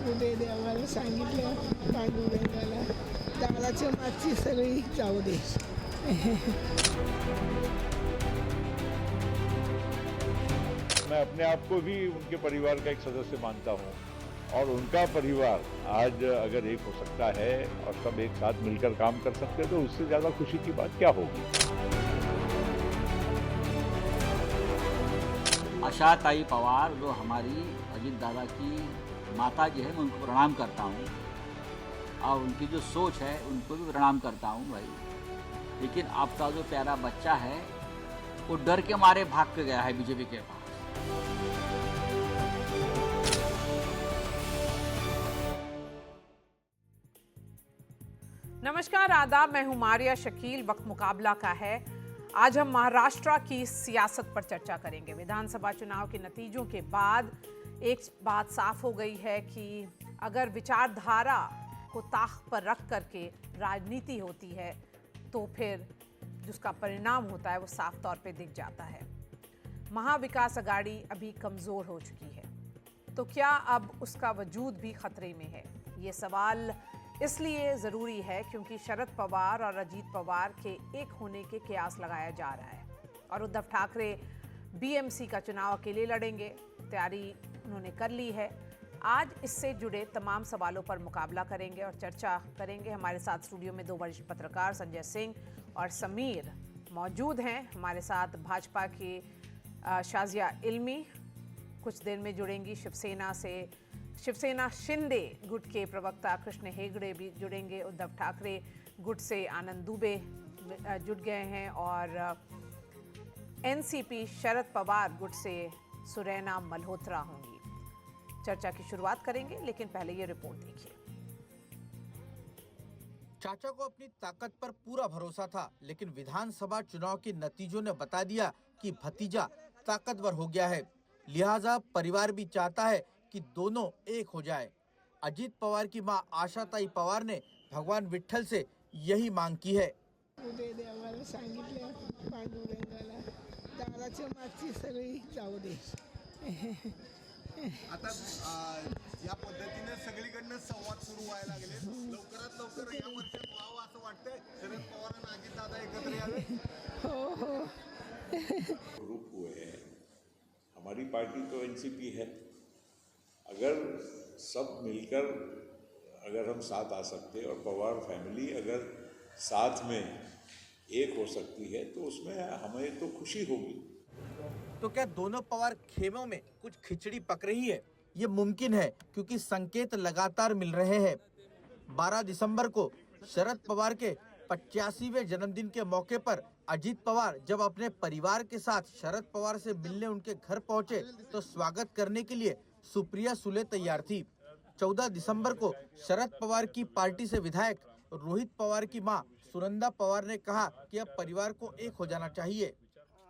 उदय देवाला सांगितलं पांडुरंगाला दाराच्या मागची सगळी जाऊ दे. मैं अपने आप को भी उनके परिवार का एक सदस्य मानता हूँ और उनका परिवार आज अगर एक हो सकता है और सब एक साथ मिलकर काम कर सकते हैं तो उससे ज़्यादा खुशी की बात क्या होगी. आशाताई पवार जो हमारी अजीत दादा की माता जी है, मैं उनको प्रणाम करता हूँ और उनकी जो सोच है उनको भी प्रणाम करता हूँ भाई. लेकिन आपका जो प्यारा बच्चा है वो डर के मारे भाग के गया है बीजेपी के पास. नमस्कार, आदाब. मैं हूं मारिया शकील. वक्त मुकाबला का है. आज हम महाराष्ट्र की सियासत पर चर्चा करेंगे. विधानसभा चुनाव के नतीजों के बाद एक बात साफ हो गई है कि अगर विचारधारा को ताक पर रख करके राजनीति होती है तो फिर जिसका परिणाम होता है वो साफ तौर पे दिख जाता है. महाविकास अघाड़ी अभी कमज़ोर हो चुकी है, तो क्या अब उसका वजूद भी खतरे में है? ये सवाल इसलिए ज़रूरी है क्योंकि शरद पवार और अजीत पवार के एक होने के कयास लगाया जा रहा है और उद्धव ठाकरे बीएमसी का चुनाव अकेले लड़ेंगे. तैयारी उन्होंने कर ली है. आज इससे जुड़े तमाम सवालों पर मुकाबला करेंगे और चर्चा करेंगे. हमारे साथ स्टूडियो में दो वरिष्ठ पत्रकार संजय सिंह और समीर मौजूद हैं. हमारे साथ भाजपा के शाजिया इल्मी कुछ देर में जुड़ेंगी. शिवसेना शिंदे गुट के प्रवक्ता कृष्ण हेगड़े भी जुड़ेंगे. उद्धव ठाकरे गुट से आनंद दुबे जुड़ गए हैं और एनसीपी शरद पवार गुट से सुरैना मल्होत्रा होंगी. चर्चा की शुरुआत करेंगे, लेकिन पहले ये रिपोर्ट देखिए. चाचा को अपनी ताकत पर पूरा भरोसा था, लेकिन विधानसभा चुनाव के नतीजों ने बता दिया कि भतीजा ताकतवर हो गया है. लिहाजा परिवार भी चाहता है कि दोनों एक हो जाए. अजीत पवार की मां आशाताई पवार ने भगवान विठ्ठल से यही मांग की है. उदय देवाला सांगितलं पांडुरंगाला दाराच्या मागची सगळी जाऊ दे. आता या पद्धतीने सगळीकडनं संवाद सुरू व्हायला लागले. लवकरात लवकर या वर्षात व्हावं असं वाटतंय. शरद पवार आणि अजित दादा एकत्र यावे. ग्रुप हुए हैं. हमारी पार्टी तो एनसीपी है. अगर सब मिलकर अगर हम साथ आ सकते और पवार फैमिली अगर साथ में एक हो सकती है तो उसमें हमें तो खुशी होगी. तो क्या दोनों पवार खेमों में कुछ खिचड़ी पक रही है? ये मुमकिन है क्योंकि संकेत लगातार मिल रहे हैं. 12 दिसंबर को शरद पवार के 85वें जन्मदिन के मौके पर अजीत पवार जब अपने परिवार के साथ शरद पवार से मिलने उनके घर पहुंचे तो स्वागत करने के लिए सुप्रिया सुले तैयार थी. 14 दिसंबर को शरद पवार की पार्टी से विधायक रोहित पवार की मां सुनंदा पवार ने कहा कि अब परिवार को एक हो जाना चाहिए.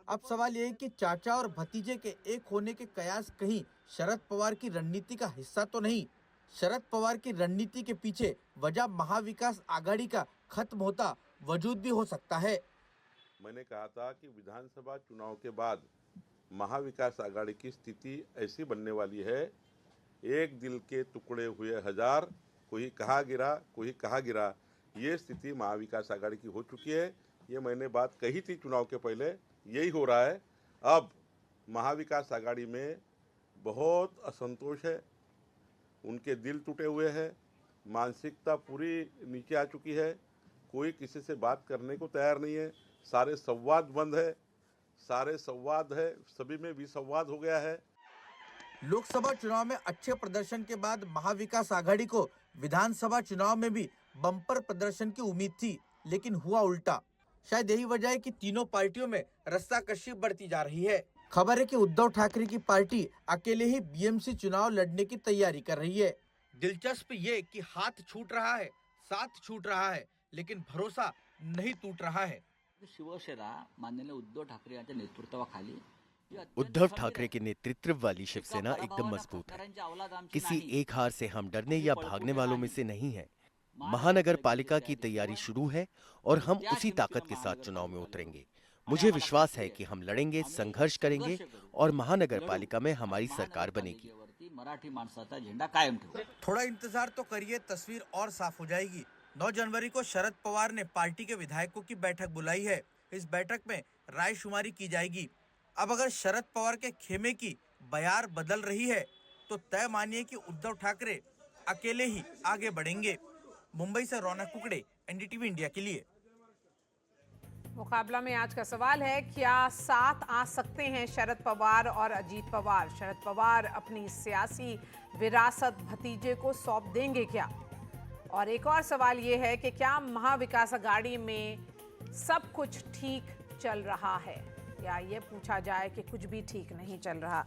अब सवाल ये है कि चाचा और भतीजे के एक होने के कयास कहीं शरद पवार की रणनीति का हिस्सा तो नहीं? शरद पवार की रणनीति के पीछे वजह महाविकास आघाड़ी का खत्म होता वजूद भी हो सकता है. मैंने कहा था कि विधानसभा चुनाव के बाद महाविकास आघाड़ी की स्थिति ऐसी बनने वाली है, एक दिल के टुकड़े हुए हजार, कोई कहाँ गिरा कोई कहाँ गिरा, ये स्थिति महाविकास आघाड़ी की हो चुकी है. ये मैंने बात कही थी चुनाव के पहले, यही हो रहा है. अब महाविकास आघाड़ी में बहुत असंतोष है, उनके दिल टूटे हुए हैं, मानसिकता पूरी नीचे आ चुकी है. कोई किसी से बात करने को तैयार नहीं है. सारे संवाद बंद है, सारे संवाद है, सभी में विसंवाद हो गया है. लोकसभा चुनाव में अच्छे प्रदर्शन के बाद महाविकास आघाड़ी को विधानसभा चुनाव में भी बम्पर प्रदर्शन की उम्मीद थी, लेकिन हुआ उल्टा. शायद यही वजह है कि तीनों पार्टियों में रस्साकशी बढ़ती जा रही है. खबर है कि उद्धव ठाकरे की पार्टी अकेले ही बीएमसी चुनाव लड़ने की तैयारी कर रही है. दिलचस्प ये कि हाथ छूट रहा है, साथ छूट रहा है, लेकिन भरोसा नहीं टूट रहा है. शिवसेना माननीय उद्धव ठाकरे यांच्या नेतृत्वाखाली उद्धव ठाकरे के नेतृत्व वाली शिवसेना एकदम मजबूत है. किसी एक हार से हम डरने या भागने वालों में से नहीं है. महानगर पालिका की तैयारी शुरू है और हम उसी ताकत के साथ चुनाव में उतरेंगे। मुझे विश्वास है कि हम लड़ेंगे, संघर्ष करेंगे और महानगर पालिका में हमारी सरकार बनेगी। मराठी माणसाचा झेंडा कायम ठेवू। थोड़ा इंतजार तो करिए, तस्वीर और साफ हो जाएगी। 9 जनवरी को शरद पवार ने पार्टी के विधायकों की बैठक बुलाई है। इस बैठक में रायशुमारी की जाएगी। अब अगर शरद पवार के खेमे की बयार बदल रही है तो तय मानिए कि उद्धव ठाकरे अकेले ही आगे बढ़ेंगे। मुंबई से रौनक कुकड़े, एनडीटीवी इंडिया के लिए। मुकाबला में आज का सवाल है, क्या साथ आ सकते हैं शरद पवार और अजीत पवार? शरद पवार अपनी सियासी विरासत भतीजे को सौंप देंगे क्या? और एक और सवाल ये है कि क्या महाविकास अघाड़ी में सब कुछ ठीक चल रहा है, या ये पूछा जाए कि कुछ भी ठीक नहीं चल रहा?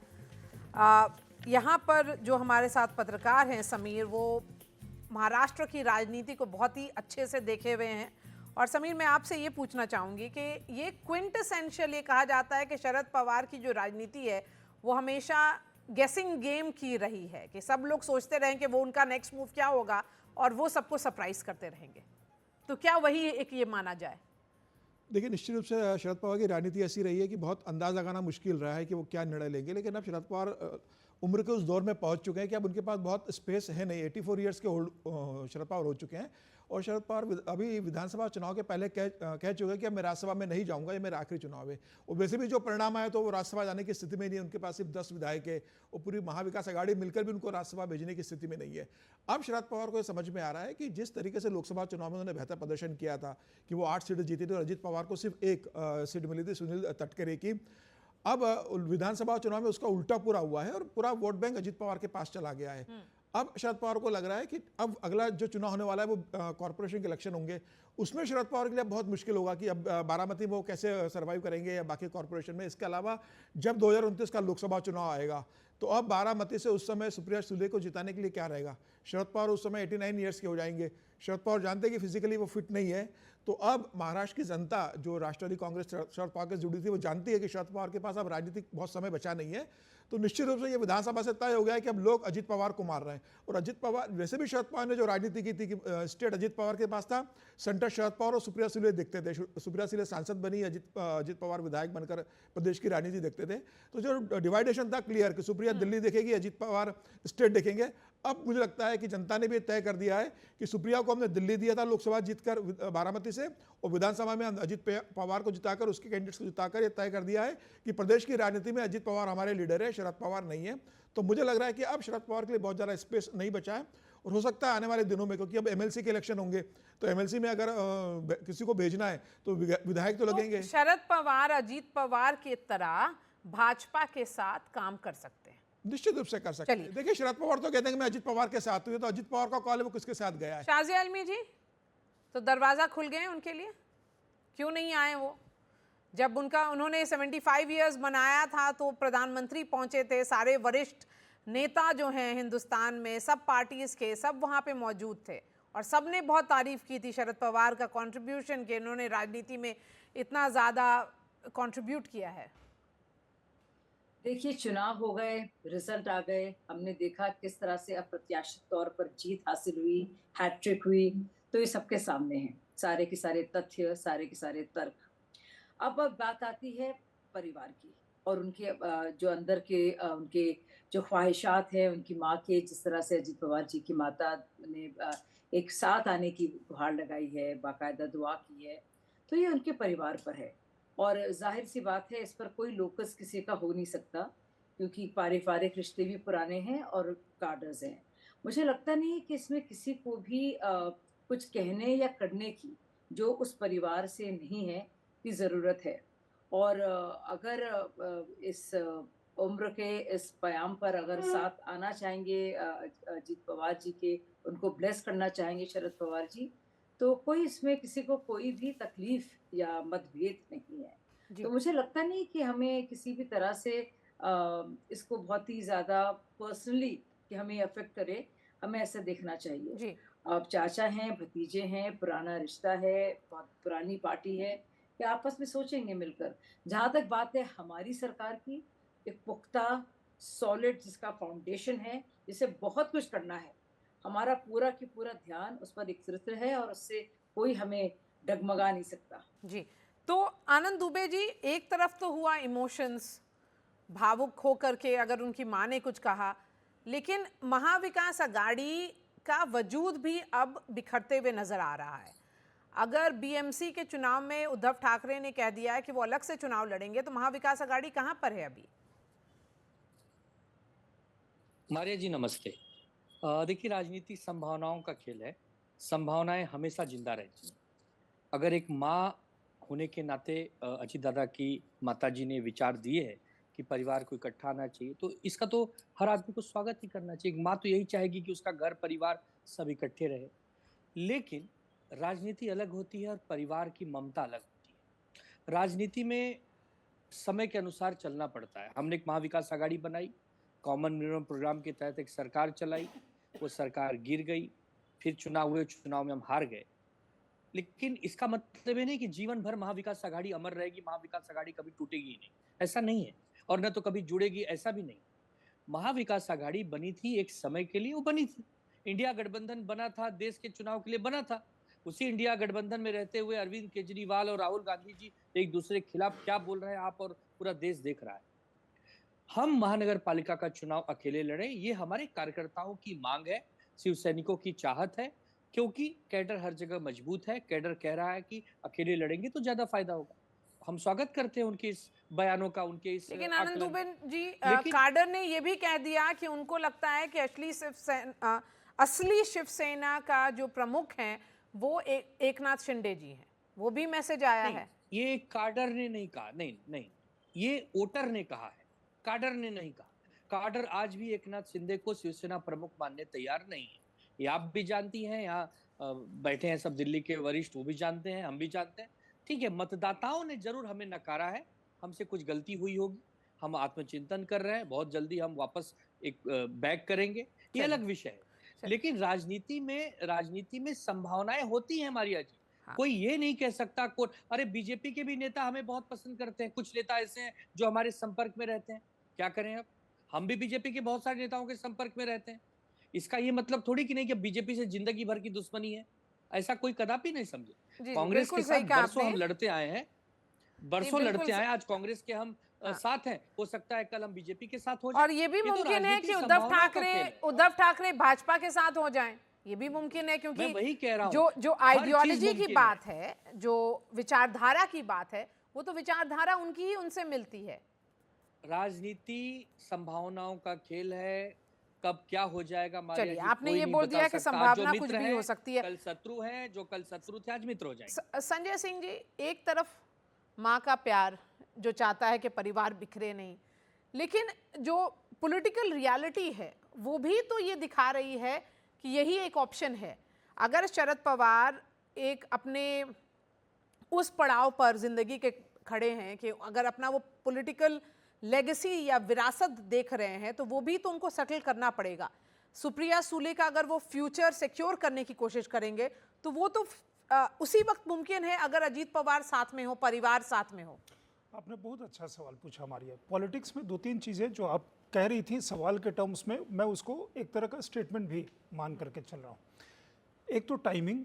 यहाँ पर जो हमारे साथ पत्रकार हैं समीर, वो महाराष्ट्र की राजनीति को बहुत ही अच्छे से देखे हुए हैं। और समीर, मैं आपसे ये पूछना चाहूँगी कि ये क्विंटेसेंशियल, ये कहा जाता है कि शरद पवार की जो राजनीति है वो हमेशा गेसिंग गेम की रही है, कि सब लोग सोचते रहें कि वो उनका नेक्स्ट मूव क्या होगा और वो सबको सरप्राइज करते रहेंगे। तो क्या वही एक ये माना जाए? देखिए, निश्चित रूप से शरद पवार की राजनीति ऐसी रही है कि बहुत अंदाज़ लगाना मुश्किल रहा है कि वो क्या निर्णय लेंगे। लेकिन अब शरद पवार उम्र के उस दौर में पहुंच चुके हैं कि अब उनके पास बहुत स्पेस है नहीं। 84 ईयर्स के ओल्ड शरद पवार हो चुके हैं। और शरद पवार अभी विधानसभा चुनाव के पहले कह चुके हैं कि अब मैं राज्यसभा में नहीं जाऊंगा, ये मेरा आखिरी चुनाव है। और वैसे भी जो परिणाम आया तो वो राज्यसभा जाने की स्थिति में नहीं है। उनके पास सिर्फ 10 विधायक है और पूरी महाविकास अघाड़ी मिलकर भी उनको राज्यसभा भेजने की स्थिति में नहीं है। अब शरद पवार को ये समझ में आ रहा है कि जिस तरीके से लोकसभा चुनाव में उन्होंने बेहतर प्रदर्शन किया था कि वो 8 सीटें जीती थी और अजीत पवार को सिर्फ 1 सीट मिली थी, सुनील तटकरे की। अब विधानसभा चुनाव में उसका उल्टा पूरा हुआ है और पूरा वोट बैंक अजीत पवार के पास चला गया है। अब शरद पवार को लग रहा है कि अब अगला जो चुनाव होने वाला है वो कॉर्पोरेशन के इलेक्शन होंगे, उसमें शरद पवार के लिए बहुत मुश्किल होगा कि अब बारामती में वो कैसे सर्वाइव करेंगे या बाकी कॉर्पोरेशन में। इसके अलावा जब 2029 का लोकसभा चुनाव आएगा तो अब बारामती से उस समय सुप्रिया सुले को जिताने के लिए क्या रहेगा? शरद पवार उस समय 89 ईयर्स के हो जाएंगे। शरद पवार जानते हैं कि फिजिकली वो फिट नहीं है। तो अब महाराष्ट्र की जनता जो राष्ट्रवादी कांग्रेस शरद पवार के जुड़ी थी वो जानती है कि शरद पवार के पास अब राजनीतिक बहुत समय बचा नहीं है। तो निश्चित रूप से ये विधानसभा से तय हो गया है कि अब लोग अजीत पवार को मार रहे हैं। और अजीत पवार, वैसे भी शरद पवार ने जो राजनीति की थी कि स्टेट अजीत पवार के पास था, सेंटर शरद पवार और सुप्रिया सुले देखते थे। सुप्रिया सुले सांसद बनी, अजीत पवार विधायक बनकर प्रदेश की राजनीति देखते थे। तो जो डिवाइडेशन था क्लियर कि सुप्रिया दिल्ली देखेगी, अजीत पवार स्टेट देखेंगे। अब मुझे लगता है कि जनता ने भी तय कर दिया है कि सुप्रिया को हमने दिल्ली दिया था लोकसभा जीतकर बारामती से, और विधानसभा में अजीत पवार को जिताकर, उसके कैंडिडेट्स को जिताकर ये तय कर दिया है कि प्रदेश की राजनीति में अजीत पवार हमारे लीडर है, शरद पवार नहीं है। तो मुझे लग रहा है कि अब शरद पवार के लिए बहुत ज़्यादा स्पेस नहीं बचा है। और हो सकता है आने वाले दिनों में, क्योंकि अब एमएलसी के इलेक्शन होंगे, तो एमएलसी में अगर किसी को भेजना है तो विधायक तो लगेंगे। शरद पवार अजीत पवार की तरह भाजपा के साथ काम कर सकते हैं? निश्चित रूप से कर सकते हैं। देखिए, शरद पवार तो कहते हैं कि मैं अजीत पवार के साथ हूँ, तो अजीत पवार का कॉल है, वो किसके साथ गया है? शाजिया आलमी जी, तो दरवाजा खुल गए उनके लिए, क्यों नहीं आए वो? जब उन्होंने 75 ईयर्स मनाया था तो प्रधानमंत्री पहुंचे थे, सारे वरिष्ठ नेता जो हैं हिंदुस्तान में, सब पार्टीज के, सब वहां पे मौजूद थे और सब ने बहुत तारीफ की थी शरद पवार का कंट्रीब्यूशन के, इन्होंने राजनीति में इतना ज़्यादा कंट्रीब्यूट किया है। देखिए, चुनाव हो गए, रिजल्ट आ गए, हमने देखा किस तरह से अप्रत्याशित तौर पर जीत हासिल हुई, हैट्रिक हुई। तो ये सबके सामने है, सारे के सारे तथ्य, सारे के सारे तर्क। अब बात आती है परिवार की और उनके जो अंदर के उनके जो ख्वाहिशात हैं उनकी माँ के, जिस तरह से अजीत पवार जी की माता ने एक साथ आने की गुहार लगाई है, बाकायदा दुआ की है, तो ये उनके परिवार पर है। और जाहिर सी बात है, इस पर कोई लोकस किसी का हो नहीं सकता, क्योंकि पारिवारिक रिश्ते भी पुराने हैं और कार्डर्स हैं। मुझे लगता नहीं कि इसमें किसी को भी कुछ कहने या करने की, जो उस परिवार से नहीं है, की ज़रूरत है। और अगर इस उम्र के इस पयाम पर अगर साथ आना चाहेंगे अजीत पवार जी के, उनको ब्लेस करना चाहेंगे शरद पवार जी, तो कोई इसमें किसी को कोई भी तकलीफ या मतभेद नहीं है। तो मुझे लगता नहीं कि हमें किसी भी तरह से इसको बहुत ही ज़्यादा पर्सनली कि हमें अफेक्ट करे, हमें ऐसा देखना चाहिए। अब चाचा हैं, भतीजे हैं, पुराना रिश्ता है, बहुत पुरानी पार्टी है, कि आपस में सोचेंगे मिलकर। जहाँ तक बात है हमारी सरकार की, एक पुख्ता सॉलिड जिसका फाउंडेशन है, जिसे बहुत कुछ करना है, हमारा पूरा की पूरा ध्यान उस पर एकत्रित है और उससे कोई हमें डगमगा नहीं सकता। जी, तो आनंद दुबे जी, एक तरफ तो हुआ इमोशंस, भावुक होकर के अगर उनकी माँ ने कुछ कहा, लेकिन महाविकास अघाड़ी का वजूद भी अब बिखरते हुए नजर आ रहा है। अगर बीएमसी के चुनाव में उद्धव ठाकरे ने कह दिया है कि वो अलग से चुनाव लड़ेंगे, तो महाविकास अघाड़ी कहां पर है अभी? मारिया जी नमस्ते। देखिए, राजनीति संभावनाओं का खेल है। संभावनाएं हमेशा जिंदा रहती हैं। अगर एक माँ होने के नाते अजीत दादा की माताजी ने विचार दिए है कि परिवार को इकट्ठा आना चाहिए, तो इसका तो हर आदमी को स्वागत ही करना चाहिए। एक माँ तो यही चाहेगी कि उसका घर परिवार सब इकट्ठे रहे। लेकिन राजनीति अलग होती है और परिवार की ममता अलग होती है। राजनीति में समय के अनुसार चलना पड़ता है। हमने एक महाविकास आघाड़ी बनाई, कॉमन मिनिमम प्रोग्राम के तहत एक सरकार चलाई, वो सरकार गिर गई, फिर चुनाव हुए, चुनाव में हम हार गए। लेकिन इसका मतलब ये नहीं कि जीवन भर महाविकास आघाड़ी अमर रहेगी, महाविकास आघाड़ी कभी टूटेगी ही नहीं, ऐसा नहीं है। और न तो कभी जुड़ेगी, ऐसा भी नहीं। महाविकास आघाड़ी बनी थी एक समय के लिए, वो बनी थी। इंडिया गठबंधन बना था, देश के चुनाव के लिए बना था। उसी इंडिया गठबंधन में रहते हुए अरविंद केजरीवाल और राहुल गांधी जी एक दूसरे के खिलाफ क्या बोल रहे हैं आप और पूरा देश देख रहा है। हम महानगर पालिका का चुनाव अकेले लड़े, ये हमारे कार्यकर्ताओं की मांग है, शिव सैनिकों की चाहत है, क्योंकि कैडर हर जगह मजबूत है। कैडर कह रहा है कि अकेले लड़ेंगे तो ज्यादा फायदा होगा। हम स्वागत करते हैं उनके इस बयानों का, उनके इस लेकिन आनंद दुबे जी, काडर ने यह भी कह दिया कि उनको लगता है कि असली शिवसेना का जो प्रमुख हैं वो एकनाथ शिंदे जी हैं। वो भी मैसेज आया है। ये काडर ने नहीं कहा, नहीं, ये वोटर ने कहा है, काडर ने नहीं कहा। काडर आज भी एकनाथ शिंदे को शिवसेना प्रमुख मानने तैयार नहीं है। ये आप भी जानती हैं, यहाँ बैठे हैं सब दिल्ली के वरिष्ठ, वो भी जानते हैं, हम भी जानते हैं। ठीक है, मतदाताओं ने जरूर हमें नकारा है, हमसे कुछ गलती हुई होगी, हम आत्मचिंतन कर रहे हैं, बहुत जल्दी हम वापस एक बैक करेंगे, ये अलग विषय है। लेकिन राजनीति में संभावनाएं होती हैं मारिया जी। हाँ। कोई ये नहीं कह सकता अरे बीजेपी के भी नेता हमें बहुत पसंद करते हैं, कुछ नेता ऐसे हैं जो हमारे संपर्क में रहते हैं, क्या करें अब? हम भी बीजेपी के बहुत सारे नेताओं के संपर्क में रहते हैं। इसका ये मतलब थोड़ी कि नहीं कि बीजेपी से जिंदगी भर की दुश्मनी है, ऐसा कोई कदापि नहीं समझे। कांग्रेस के साथ बरसों हम लड़ते आए हैं, आज कांग्रेस के हम साथ हैं। हो सकता है कल हम बीजेपी के साथ हो जाएं। और ये भी मुमकिन है कि उद्धव ठाकरे भाजपा के साथ हो जाएं, ये भी मुमकिन है, क्योंकि मैं वही कह रहा हूं, जो आइडियोलॉजी की बात है, जो विचारधारा की बात है, वो तो विचारधारा उनकी ही उनसे मिलती है। राजनीति संभावनाओं का खेल है, कब क्या हो जाएगा। चलिए, आपने ये बोल दिया कि संभावना कुछ भी हो सकती है। कल शत्रु है, जो कल शत्रु थे आज मित्र हो जाएंगे। संजय सिंह जी, एक तरफ माँ का प्यार जो चाहता है कि परिवार बिखरे नहीं, लेकिन जो पॉलिटिकल रियलिटी है वो भी तो ये दिखा रही है कि यही एक ऑप्शन है। अगर शरद पवार एक अपने उस पड़ाव पर जिंदगी के खड़े हैं कि अगर अपना वो पॉलिटिकल लेगेसी या विरासत देख रहे हैं, तो वो भी तो उनको सेटल करना पड़ेगा। सुप्रिया सूले का अगर वो फ्यूचर सिक्योर करने की कोशिश करेंगे तो वो तो उसी वक्त मुमकिन है अगर अजीत पवार साथ में हो, परिवार साथ में हो। आपने बहुत अच्छा सवाल पूछा मारिया। पॉलिटिक्स में दो तीन चीज़ें जो आप कह रही थी सवाल के टर्म्स में, मैं उसको एक तरह का स्टेटमेंट भी मान करके चल रहा हूँ। एक तो टाइमिंग,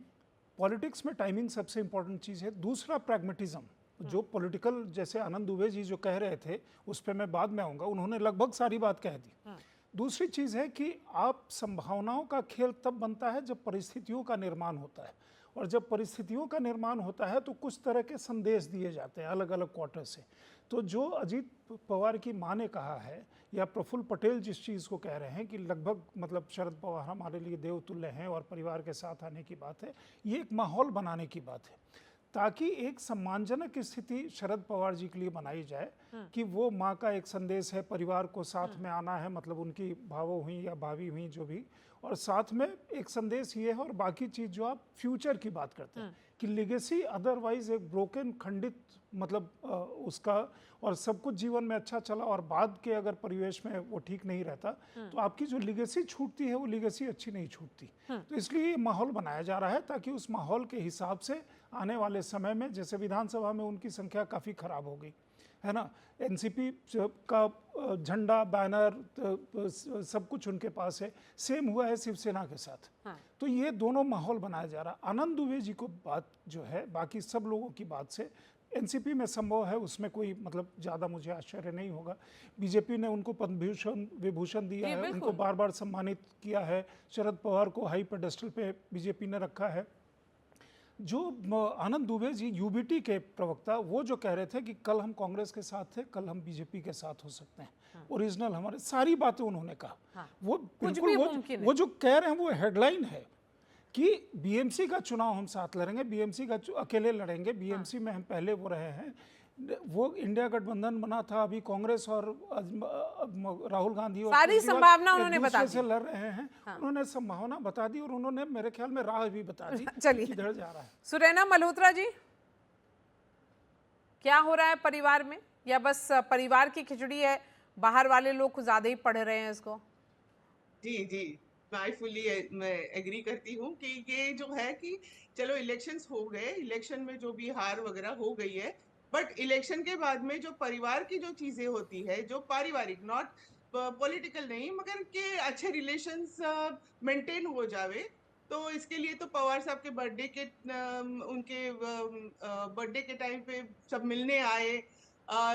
पॉलिटिक्स में टाइमिंग सबसे इंपॉर्टेंट चीज़ है। दूसरा प्रैग्मेटिज्म, जो पॉलिटिकल, जैसे आनंद दुबे जी जो कह रहे थे उस पर मैं बाद में आऊँगा, उन्होंने लगभग सारी बात कह दी। दूसरी चीज़ है कि आप संभावनाओं का खेल तब बनता है जब परिस्थितियों का निर्माण होता है, और जब परिस्थितियों का निर्माण होता है तो कुछ तरह के संदेश दिए जाते हैं अलग अलग क्वार्टर से। तो जो अजीत पवार की मां ने कहा है या प्रफुल्ल पटेल जिस चीज़ को कह रहे हैं कि लगभग मतलब शरद पवार हमारे लिए देवतुल्य हैं और परिवार के साथ आने की बात है, ये एक माहौल बनाने की बात है ताकि एक सम्मानजनक स्थिति शरद पवार जी के लिए बनाई जाए कि वो माँ का एक संदेश है, परिवार को साथ में आना है, मतलब उनकी भावों हुई या भाभी हुई जो भी, और साथ में एक संदेश ये है। और बाकी चीज़ जो आप फ्यूचर की बात करते हैं कि लिगेसी अदरवाइज एक ब्रोकन, खंडित, मतलब उसका और सब कुछ जीवन में अच्छा चला और बाद के अगर परिवेश में वो ठीक नहीं रहता तो आपकी जो लिगेसी छूटती है वो लिगेसी अच्छी नहीं छूटती। तो इसलिए ये माहौल बनाया जा रहा है ताकि उस माहौल के हिसाब से आने वाले समय में, जैसे विधानसभा में उनकी संख्या काफ़ी खराब हो गई है ना, एनसीपी का झंडा बैनर सब कुछ उनके पास है, सेम हुआ है शिवसेना के साथ। तो ये दोनों माहौल बनाया जा रहा। आनंद दुबे जी को बात जो है बाकी सब लोगों की बात से एनसीपी में संभव है, उसमें कोई मतलब ज़्यादा मुझे आश्चर्य नहीं होगा। बीजेपी ने उनको पद्म विभूषण दिया है, उनको बार बार सम्मानित किया है, शरद पवार को हाई पेडेस्टल पे बीजेपी ने रखा है। जो आनंद दुबे जी यूबीटी के प्रवक्ता, वो जो कह रहे थे कि कल हम कांग्रेस के साथ थे, कल हम बीजेपी के साथ हो सकते हैं, ओरिजिनल हमारे सारी बातें उन्होंने कहा। वो बिल्कुल वो जो कह रहे हैं वो हेडलाइन है कि बीएमसी का चुनाव हम साथ लड़ेंगे, बीएमसी का अकेले लड़ेंगे, बीएमसी में हम पहले वो रहे हैं, वो इंडिया गठबंधन बना था, अभी कांग्रेस और राहुल गांधी और सारी संभावना उन्होंने बता दी, से लड़ रहे हैं। उन्होंने संभावना बता दी और उन्होंने मेरे ख्याल में राह भी बता दी किधर जा रहा है। सुरैना मल्होत्रा जी, क्या हो रहा है परिवार में, या बस परिवार की खिचड़ी है, बाहर वाले लोग कुछ ज्यादा ही पढ़ रहे हैं इसको? जी मैं एग्री करती हूँ कि ये जो है कि चलो इलेक्शंस हो गए, इलेक्शन में जो भी हार वगैरह हो गई है, बट इलेक्शन के बाद में जो परिवार की जो चीजें होती है, जो पारिवारिक, नॉट पॉलिटिकल नहीं, मगर के अच्छे रिलेशंस मेंटेन हो जावे, तो इसके लिए तो पवार साहब के बर्थडे के उनके बर्थडे के टाइम पे सब मिलने आए,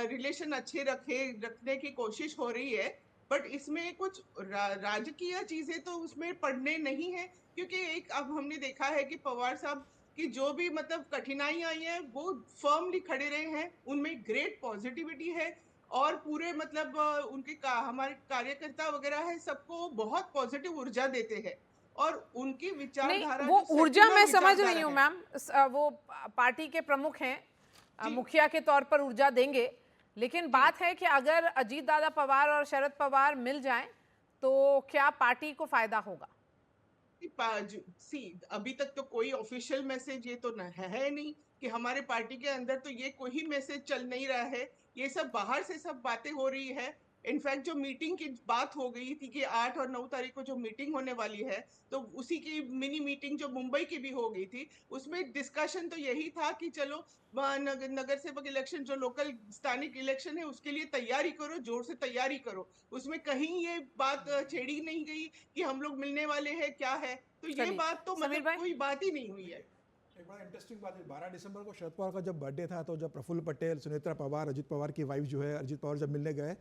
रिलेशन अच्छे रखने की कोशिश हो रही है। बट इसमें कुछ राजकीय चीजें तो उसमें पढ़ने नहीं है, क्योंकि एक अब हमने देखा है कि पवार साहब की जो भी मतलब कठिनाई आई है वो फर्मली खड़े रहे हैं, उनमें ग्रेट पॉजिटिविटी है और पूरे मतलब उनके हमारे कार्यकर्ता वगैरह है सबको बहुत पॉजिटिव ऊर्जा देते हैं और उनकी विचारधारा, वो ऊर्जा मैं समझ रही हूँ मैम, वो पार्टी के प्रमुख हैं, मुखिया के तौर पर ऊर्जा देंगे, लेकिन बात है कि अगर अजीत दादा पवार और शरद पवार मिल जाएं तो क्या पार्टी को फायदा होगा? अभी तक तो कोई ऑफिशियल मैसेज ये तो है नहीं कि हमारे पार्टी के अंदर तो ये कोई मैसेज चल नहीं रहा है, ये सब बाहर से सब बातें हो रही है। इनफैक्ट जो मीटिंग की बात हो गई थी कि 8 और 9 तारीख को जो मीटिंग होने वाली है, तो उसी की मिनी मीटिंग जो मुंबई की भी हो गई थी, उसमें डिस्कशन तो यही था कि चलो नगर सेवक इलेक्शन जो लोकल स्थानिक इलेक्शन है उसके लिए तैयारी करो, जोर से तैयारी करो। उसमें कहीं ये बात छेड़ी नहीं गई कि हम लोग मिलने वाले हैं, क्या है, तो ये बात तो मतलब कोई बात ही नहीं हुई है। एक बड़ा इंटरेस्टिंग बात है, 12 दिसंबर को शरद पवार का जब बर्थडे था, तो जब प्रफुल्ल पटेल, सुनेत्रा पवार, अजीत पवार की वाइफ जो है अजीत पवार, जब मिलने गए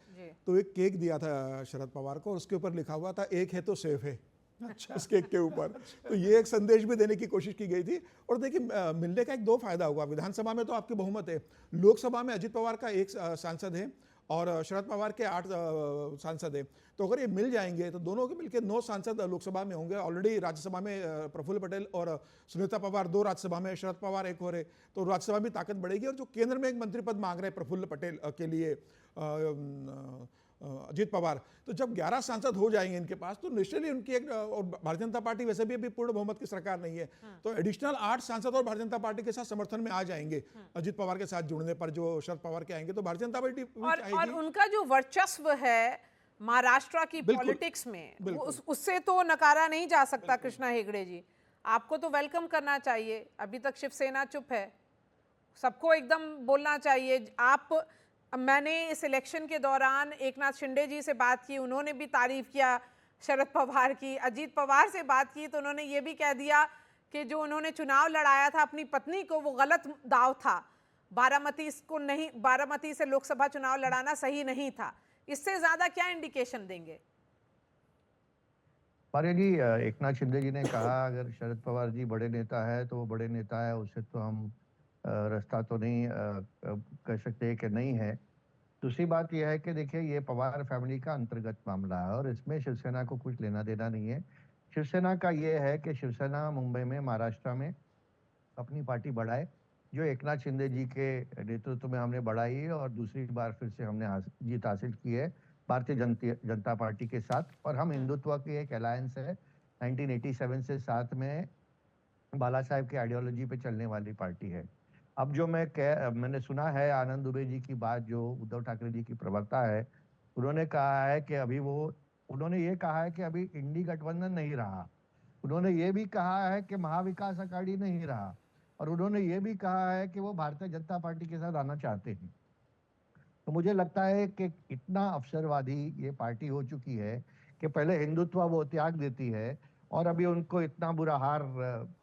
तो एक केक दिया था शरद पवार को, और उसके ऊपर लिखा हुआ था एक है तो सेफ है। अच्छा। उस केक के ऊपर तो ये एक संदेश भी देने की कोशिश की गई थी। और देखिए मिलने का एक दो फायदा हुआ, विधानसभा में तो आपकी बहुमत है, लोकसभा में अजीत पवार का 1 सांसद है और शरद पवार के 8 सांसद हैं, तो अगर ये मिल जाएंगे तो दोनों के मिलकर 9 सांसद लोकसभा में होंगे। ऑलरेडी राज्यसभा में प्रफुल्ल पटेल और सुनीता पवार 2 राज्यसभा में, शरद पवार 1 हो रहे, तो राज्यसभा में ताकत बढ़ेगी। और जो केंद्र में एक मंत्री पद मांग रहे हैं प्रफुल्ल पटेल के लिए अजीत पवार, तो जब 11 सांसद हो जाएंगे इनके पास, तो निश्चय ही उनकी एक, और भारतीय जनता पार्टी वैसे भी अभी पूर्ण बहुमत की सरकार नहीं है, तो एडिशनल 8 सांसद और भारतीय जनता पार्टी के साथ समर्थन में आ जाएंगे अजीत पवार के साथ जुड़ने पर, जो शरद पवार के आएंगे, तो भारतीय जनता पार्टी और उनका जो वर्चस्व है महाराष्ट्र की पॉलिटिक्स में, उससे तो नकारा नहीं जा सकता। कृष्णा हेगड़े जी, आपको तो वेलकम करना चाहिए, अभी तक शिवसेना चुप है, सबको एकदम बोलना चाहिए। मैंने इस इलेक्शन के दौरान एकनाथ शिंदे जी से बात की, उन्होंने भी तारीफ किया शरद पवार की, अजीत पवार से बात की तो उन्होंने ये भी कह दिया कि जो उन्होंने चुनाव लड़ाया था अपनी पत्नी को, वो गलत दाव था, बारामती से लोकसभा चुनाव लड़ाना सही नहीं था। इससे ज्यादा क्या इंडिकेशन देंगे? आर्य जी, एकनाथ शिंदे जी ने कहा अगर शरद पवार जी बड़े नेता है तो वो बड़े नेता है, उससे तो हम रास्ता तो नहीं कह सकते कि नहीं है। दूसरी बात यह है कि देखिए ये पवार फैमिली का अंतर्गत मामला है और इसमें शिवसेना को कुछ लेना देना नहीं है। शिवसेना का ये है कि शिवसेना मुंबई में, महाराष्ट्र में अपनी पार्टी बढ़ाए, जो एकनाथ शिंदे जी के नेतृत्व में हमने बढ़ाई और दूसरी बार फिर से हमने जीत हासिल की है भारतीय जनता पार्टी के साथ। और हम हिंदुत्व की एक अलायंस है, 1987 से साथ में बाला साहेब की आइडियोलॉजी पे चलने वाली पार्टी है। अब जो मैंने सुना है आनंद दुबे जी की बात, जो उद्धव ठाकरे जी की प्रवक्ता है, उन्होंने कहा है कि उन्होंने ये कहा है कि अभी इंडी गठबंधन नहीं रहा, उन्होंने ये भी कहा है कि महाविकास अघाड़ी नहीं रहा, और उन्होंने ये भी कहा है कि वो भारतीय जनता पार्टी के साथ आना चाहते हैं। तो मुझे लगता है कि इतना अवसरवादी ये पार्टी हो चुकी है कि पहले हिंदुत्व वो त्याग देती है, और अभी उनको इतना बुरा हार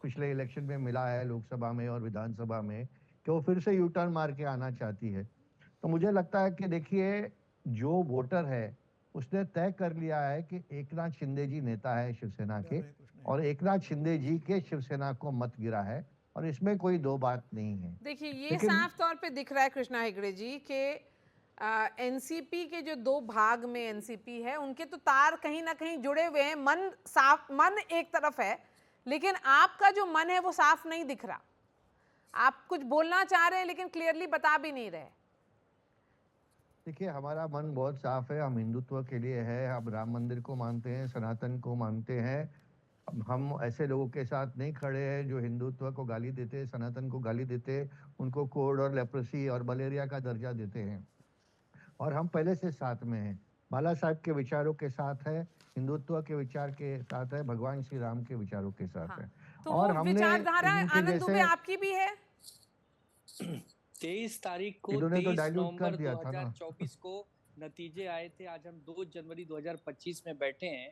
पिछले इलेक्शन में मिला है लोकसभा में और विधानसभा में कि वो फिर से यू टर्न मार के आना चाहती है। तो मुझे लगता है कि देखिए, जो वोटर है उसने तय कर लिया है कि एकनाथ शिंदे जी नेता है शिवसेना के, और एकनाथ शिंदे जी के शिवसेना को मत गिरा है, और इसमें कोई दो बात नहीं है। देखिए, ये साफ तौर पे दिख रहा है कृष्णा हेगड़े जी कि एनसीपी के जो दो भाग में एनसीपी है, उनके तो तार कहीं ना कहीं जुड़े हुए हैं। मन साफ, मन एक तरफ है, लेकिन आपका जो मन है वो साफ नहीं दिख रहा। आप कुछ बोलना चाह रहे हैं लेकिन क्लियरली बता भी नहीं रहे। देखिए, हमारा मन बहुत साफ है, हम हिंदुत्व के लिए है, हम राम मंदिर को मानते हैं, सनातन को मानते हैं। हम ऐसे लोगों के साथ नहीं खड़े हैं जो हिंदुत्व को गाली देते, सनातन को गाली देते, उनको कोड और लेप्रोसी और मलेरिया का दर्जा देते हैं। और हम पहले से साथ में हैं, बाला साहब के विचारों के साथ है, हिंदुत्व के विचार के साथ है, भगवान श्री राम के विचारों के साथ है। तो और वो हमने विचारधारा इनके आनंद दुबे जैसे आपकी भी है। 23 तारीख को इन्होंने तो 23 डाइल्यूट कर नवंबर दिया था ना। 2024 को नतीजे आए थे। आज हम 2 जनवरी 2025 में बैठे हैं।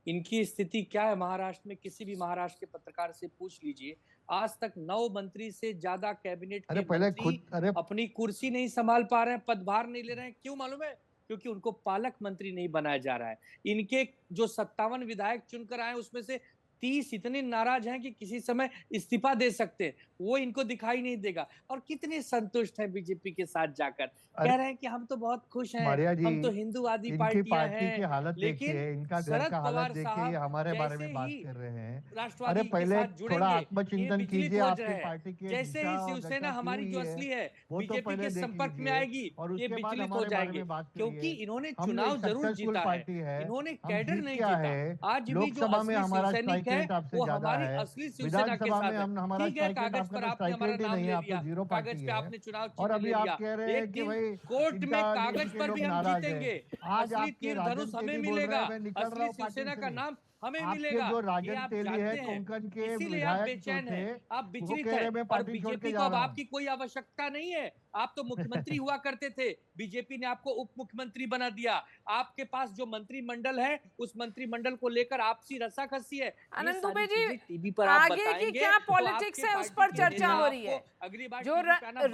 इनकी स्थिति क्या है महाराष्ट्र में, किसी भी महाराष्ट्र के पत्रकार से पूछ लीजिए। आज तक 9 मंत्री से ज्यादा कैबिनेट के मंत्री अपनी कुर्सी नहीं संभाल पा रहे हैं, पदभार नहीं ले रहे हैं। क्यों मालूम है? क्योंकि उनको पालक मंत्री नहीं बनाया जा रहा है। इनके जो 57 विधायक चुनकर आए उसमें से 30 इतने नाराज हैं कि किसी समय इस्तीफा दे सकते हैं, वो इनको दिखाई नहीं देगा। और कितने संतुष्ट हैं बीजेपी के साथ जाकर, कह रहे हैं कि हम तो बहुत खुश हैं, हम तो हिंदुवादी पार्टियां हैं। की हालत लेकिन देखिए, इनका घर शरद का हालत पवार देखिए, ये हमारे बारे में बात ही कर रहे हैं। राष्ट्रवादी अरे पहले के साथ थोड़ा जुड़ेंगे, आत्मचिंतन ये कीजिए, विचलित हो आपकी रहे हैं। पार्टी की जैसे ही शिवसेना हमारी जो असली है बीजेपी के संपर्क में आएगी, ये विचलित हो जाएंगे। क्योंकि इन्होंने चुनाव जरूर जीता है, इन्होंने कैडर नहीं जीता। आज भी जो असली शिवसैनिक है वो हमारी असली शिवसेना के साथ है। ठीक है, कागज पर आपने हमारा नाम ले लिया, कागज पे आपने चुनाव चिन्ह ले लिया। एक दिन कोर्ट में कागज पर भी हम जीतेंगे, असली तीर धनुष हमें मिलेगा, असली शिवसेना का नाम हमें मिलेगा। जो ये राजन आप तेली है, जानते हैं, कोंकण के इसीलिए आप विधायक बेचैन जो थे, हैं, आप वो विचलित कह रहे हैं। मैं और पार्टी छोड़ के बीजेपी को जा अब रहा हूं। आपकी कोई आवश्यकता नहीं है। आप तो मुख्यमंत्री हुआ करते थे, बीजेपी ने आपको उप मुख्यमंत्री बना दिया। आपके पास जो मंत्रिमंडल है, उस मंत्रिमंडल को लेकर आपसी रसाकसी है। आनंद दुबे जी, टीवी पर आप आगे की बताएंगे क्या तो पॉलिटिक्स है उस पर चर्चा हो रही है। अगली बार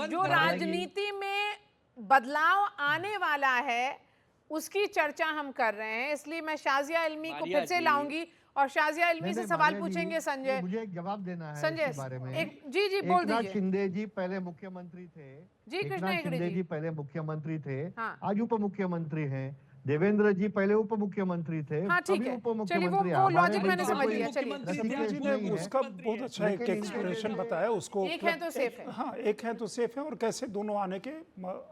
जो राजनीति में बदलाव आने वाला है उसकी चर्चा हम कर रहे हैं, इसलिए मैं शाजिया इल्मी को फिर से लाऊंगी और शाजिया इल्मी से सवाल पूछेंगे संजय। मुझे एक जवाब देना है संजय इसके बारे में। जी बोल दीजिए। एकनाथ शिंदे जी पहले मुख्यमंत्री थे, जी कृष्णा हेगड़े शिंदे जी पहले मुख्यमंत्री थे, हाँ। आज उप मुख्यमंत्री हैं। देवेंद्र जी पहले उप मुख्यमंत्री थे, हाँ, ठीक है। उप मुख्यमंत्री। चलिए वो लॉजिक मैंने समझ लिया। चलिए जी ने उसका बहुत अच्छा एक एक्सप्लेनेशन बताया उसको। एक है तो सेफ है। हाँ, एक है तो सेफ है, और कैसे दोनों आने के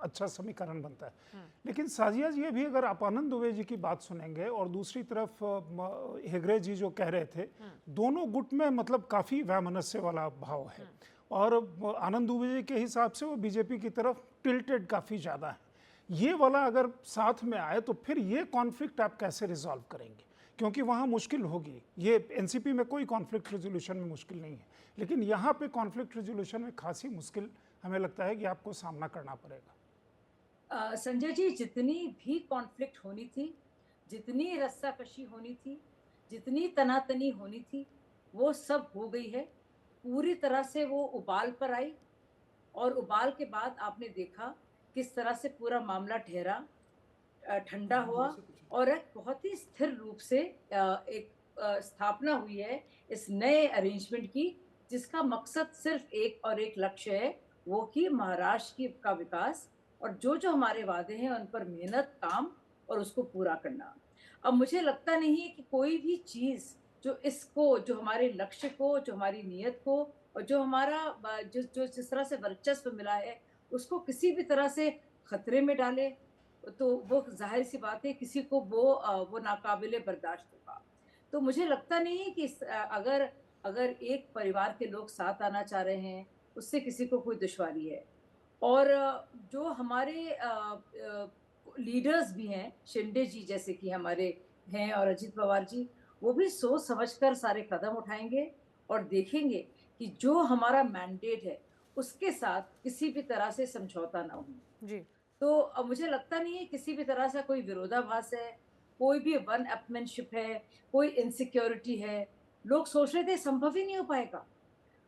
अच्छा समीकरण बनता है। लेकिन साजिया जी, अभी अगर आप आनंद दुबे जी की बात सुनेंगे और दूसरी तरफ हेगड़े जी जो कह रहे थे, दोनों गुट में मतलब काफी वैमनस्य वाला भाव है। और आनंद दुबे जी के हिसाब से वो बीजेपी की तरफ टिल्टेड काफी ज्यादा है। ये वाला अगर साथ में आए तो फिर ये कॉन्फ्लिक्ट आप कैसे रिजॉल्व करेंगे? क्योंकि वहाँ मुश्किल होगी। ये एनसीपी में कोई कॉन्फ्लिक्ट रेजोल्यूशन में मुश्किल नहीं है, लेकिन यहाँ पे कॉन्फ्लिक्ट रेजोल्यूशन में खासी मुश्किल हमें लगता है कि आपको सामना करना पड़ेगा। संजय जी, जितनी भी कॉन्फ्लिक्ट होनी थी, जितनी रस्साकशी होनी थी, जितनी तनातनी होनी थी, वो सब हो गई है। पूरी तरह से वो उबाल पर आई, और उबाल के बाद आपने देखा किस तरह से पूरा मामला ठहरा, ठंडा हुआ, और एक बहुत ही स्थिर रूप से एक स्थापना हुई है इस नए अरेंजमेंट की, जिसका मकसद सिर्फ एक और एक लक्ष्य है, वो कि महाराष्ट्र का विकास और जो जो हमारे वादे हैं उन पर मेहनत, काम और उसको पूरा करना। अब मुझे लगता नहीं है कि कोई भी चीज़ जो हमारे लक्ष्य को, जो हमारी नीयत को, और जो हमारा जिस तरह से वर्चस्व मिला है उसको किसी भी तरह से खतरे में डाले, तो वो जाहिर सी बात है किसी को वो नाकाबिले बर्दाश्त होगा। तो मुझे लगता नहीं है कि अगर एक परिवार के लोग साथ आना चाह रहे हैं उससे किसी को कोई दुश्वारी है। और जो हमारे लीडर्स भी हैं, शिंदे जी जैसे कि हमारे हैं, और अजित पवार जी, वो भी सोच समझकर सारे कदम उठाएंगे और देखेंगे कि जो हमारा मैंडेट है उसके साथ किसी भी तरह से समझौता ना हो जी। तो मुझे लगता नहीं है किसी भी तरह से कोई विरोधाभास है, कोई भी वन अपमैनशिप है, कोई इनसिक्योरिटी है। लोग सोच रहे थे संभव ही नहीं हो पाएगा।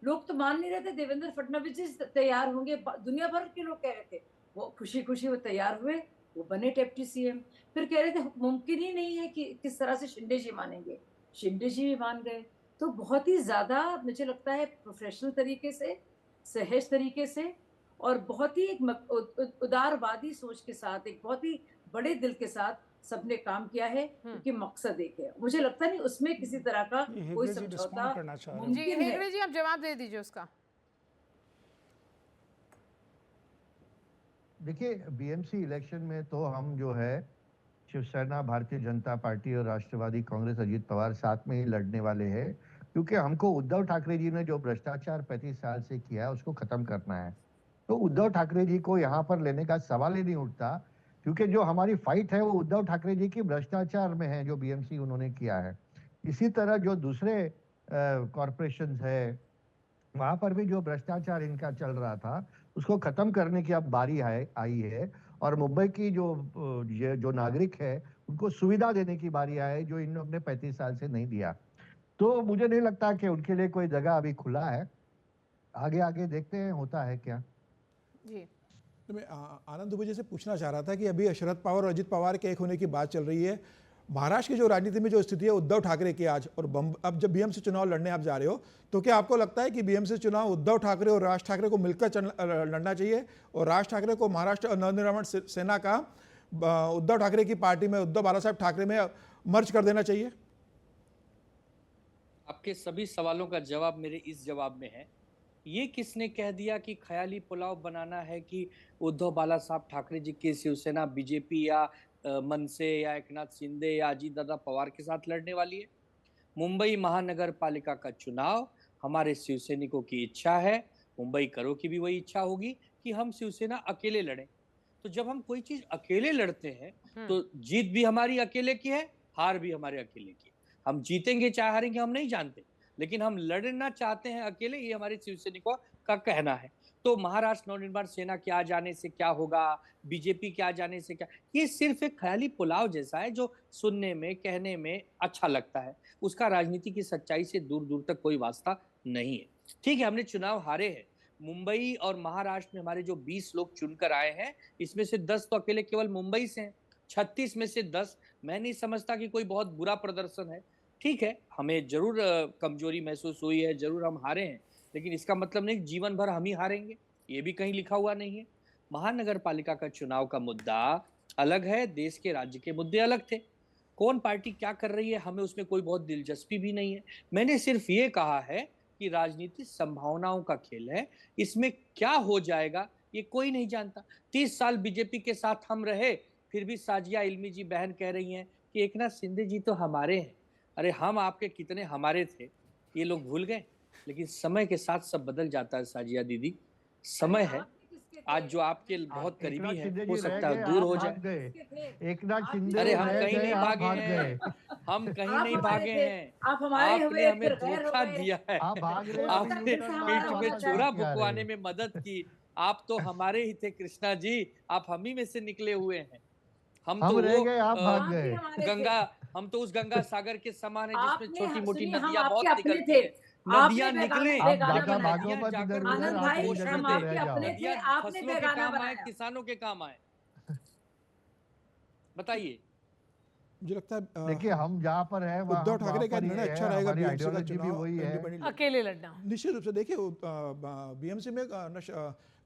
लोग तो मान नहीं रहे थे देवेंद्र फडणवीस जी तैयार होंगे, दुनिया भर के लोग कह रहे थे। वो खुशी-खुशी वो तैयार हुए, वो बने डेप्टी सीएम। फिर कह रहे थे मुमकिन ही नहीं है कि किस तरह से शिंदे जी मानेंगे। शिंदे जी भी मान गए। तो बहुत ही ज़्यादा मुझे लगता है प्रोफेशनल तरीके से, सहज तरीके से और बहुत ही एक उदारवादी सोच के साथ, एक बहुत ही बड़े दिल के साथ सबने काम किया है क्योंकि मकसद एक है। मुझे लगता नहीं उसमें किसी तरह का कोई समझौता जी मुमकिन है। हेगड़े जी, आप जवाब दे दीजिए उसका। देखिए, बीएमसी इलेक्शन में तो हम जो है शिवसेना, भारतीय जनता पार्टी और राष्ट्रवादी कांग्रेस अजीत पवार साथ में ही लड़ने वाले हैं, क्योंकि हमको उद्धव ठाकरे जी ने जो भ्रष्टाचार 35 साल से किया है उसको खत्म करना है। तो उद्धव ठाकरे जी को यहाँ पर लेने का सवाल ही नहीं उठता, क्योंकि जो हमारी फाइट है वो उद्धव ठाकरे जी की भ्रष्टाचार में है जो बीएमसी उन्होंने किया है। इसी तरह जो दूसरे कॉरपोरेशन है वहां पर भी जो भ्रष्टाचार इनका चल रहा था उसको खत्म करने की अब बारी आई है और मुंबई की जो नागरिक है उनको सुविधा देने की बारी आई जो इन लोग ने 35 साल से नहीं दिया। तो मुझे नहीं लगता कि उनके लिए कोई जगह अभी खुला है। आगे आगे देखते हैं होता है क्या। जी तो मैं आनंद दुबे जी से पूछना चाह रहा था कि अभी शरद पवार और अजित पवार के एक होने की बात चल रही है। महाराष्ट्र की जो राजनीति में जो स्थिति है उद्धव ठाकरे की आज, और अब जब बीएमसी चुनाव लड़ने आप जा रहे हो, तो क्या आपको लगता है कि बीएमसी चुनाव उद्धव ठाकरे और राज ठाकरे को मिलकर लड़ना चाहिए और राज ठाकरे को महाराष्ट्र नवनिर्माण सेना का उद्धव ठाकरे की पार्टी में, उद्धव बालासाहेब ठाकरे में मर्ज कर देना चाहिए? आपके सभी सवालों का जवाब मेरे इस जवाब में है। ये किसने कह दिया कि ख्याली पुलाव बनाना है कि उद्धव बालासाहब ठाकरे जी की शिवसेना बीजेपी या मनसे या एकनाथ शिंदे या अजीत दादा पवार के साथ लड़ने वाली है? मुंबई महानगर पालिका का चुनाव हमारे शिवसैनिकों की इच्छा है, मुंबई करो की भी वही इच्छा होगी कि हम शिवसेना अकेले लड़ें। तो जब हम कोई चीज अकेले लड़ते हैं तो जीत भी हमारी अकेले की है, हार भी हमारे अकेले की। हम जीतेंगे चाहे हारेंगे हम नहीं जानते, लेकिन हम लड़ना चाहते हैं अकेले, ये हमारे शिवसैनिकों का कहना है। तो महाराष्ट्र नवनिर्माण सेना के आ जाने से क्या होगा, बीजेपी के आ जाने से क्या, ये सिर्फ एक ख्याली पुलाव जैसा है जो सुनने में कहने में अच्छा लगता है। उसका राजनीति की सच्चाई से दूर दूर तक कोई वास्ता नहीं है। ठीक है, हमने चुनाव हारे हैं। मुंबई और महाराष्ट्र में हमारे जो 20 लोग चुनकर आए हैं, इसमें से 10 तो अकेले केवल मुंबई से हैं। 36 में से 10, मैं नहीं समझता कि कोई बहुत बुरा प्रदर्शन है। ठीक है, हमें जरूर कमजोरी महसूस हुई है, जरूर हम हारे हैं, लेकिन इसका मतलब नहीं जीवन भर हम ही हारेंगे, ये भी कहीं लिखा हुआ नहीं है। महानगर पालिका का चुनाव का मुद्दा अलग है, देश के राज्य के मुद्दे अलग थे। कौन पार्टी क्या कर रही है हमें उसमें कोई बहुत दिलचस्पी भी नहीं है। मैंने सिर्फ ये कहा है कि राजनीति संभावनाओं का खेल है, इसमें क्या हो जाएगा ये कोई नहीं जानता। 30 साल बीजेपी के साथ हम रहे, फिर भी साजिया इल्मी जी बहन कह रही हैं कि एकनाथ शिंदे जी तो हमारे हैं। अरे हम आपके कितने हमारे थे ये लोग भूल गए, लेकिन समय के साथ सब बदल जाता है साजिया दीदी। समय है, आज जो आपके बहुत करीबी है हो सकता है दूर हो जाए। एकनाथ शिंदे अरे हम कहीं नहीं भागे हैं, हम कहीं नहीं भागे हैं, आपने हमें धोखा दिया है, आपने पीठ में छुरा भुकवाने में मदद की। आप तो हमारे ही थे कृष्णा जी, आप हम ही में से निकले हुए हैं। हम तो वो गंगा, हम तो उस गंगा सागर के समान है जिसमें छोटी मोटी नदियां बहुत निकलती हैं। नदियां निकले, फसलों के काम आए, किसानों के काम आए। बताइए। मुझे लगता है देखिए हम जहाँ पर है उद्धव ठाकरे का निर्णय अच्छा रहेगा बीएमसी का चुनाव वही है, अकेले लड़ना। निश्चित रूप से देखिए बीएमसी में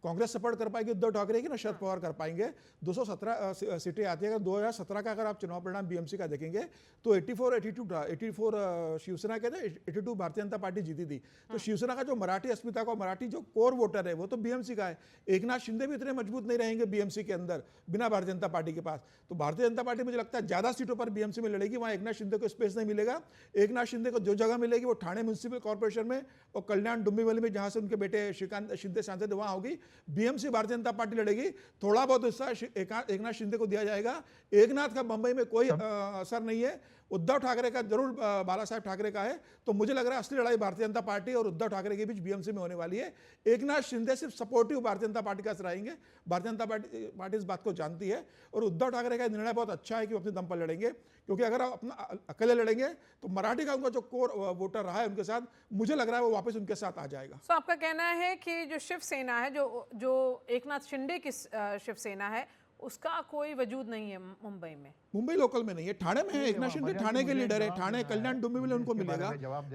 कांग्रेस सपोर्ट कर पाएगी उद्धव ठाकरे की, ना शरद पवार कर पाएंगे। 217 सीटें आती है। अगर 2017 का अगर आप चुनाव परिणाम बीएमसी का देखेंगे तो 84 शिवसेना के थे, 82 भारतीय जनता पार्टी जीती थी। तो शिवसेना का जो मराठी अस्मिता का, मराठी जो कोर वोटर है वो तो बीएमसी का है। एकनाथ शिंदे भी इतने मजबूत नहीं रहेंगे बीएमसी के अंदर बिना भारतीय जनता पार्टी के पास। तो भारतीय जनता पार्टी मुझे लगता है ज्यादा सीटों पर बीएमसी में लड़ेगी, वहां एकनाथ शिंदे को स्पेस नहीं मिलेगा। एकनाथ शिंदे को जो जगह मिलेगी वो ठाणे म्युनिसिपल कॉर्पोरेशन में और कल्याण डुम्बिवली में, जहां से उनके बेटे श्रीकांत शिंदे सांसद वहां होगी। बीएमसी भारतीय जनता पार्टी लड़ेगी, थोड़ा बहुत हिस्सा एकनाथ शिंदे को दिया जाएगा। एकनाथ का बंबई में कोई असर नहीं है, उद्धव ठाकरे का जरूर बाला साहब ठाकरे का है, तो मुझे लग रहा है असली लड़ाई भारतीय जनता पार्टी और उद्धव ठाकरे के बीच बीएमसी में होने वाली है। एकनाथ शिंदे सिर्फ सपोर्टिव भारतीय जनता पार्टी का रहेंगे, भारतीय जनता पार्टी इस बात को जानती है, और उद्धव ठाकरे का निर्णय बहुत अच्छा है कि वो अपने दम पर लड़ेंगे, क्योंकि अगर आप अपना अकेले लड़ेंगे तो मराठी का उनका जो कोर वोटर रहा है उनके साथ, मुझे लग रहा है वो वापस उनके साथ आ जाएगा। तो आपका कहना है कि जो शिवसेना है, जो एकनाथ शिंदे की शिवसेना है, उसका कोई वजूद नहीं है मुंबई में? मुंबई लोकल में नहीं है, ठाणे में है। एकनाथ शिंदे ठाणे के लीडर है, ठाणे कल्याण डोंबिवली उनको मिलेगा।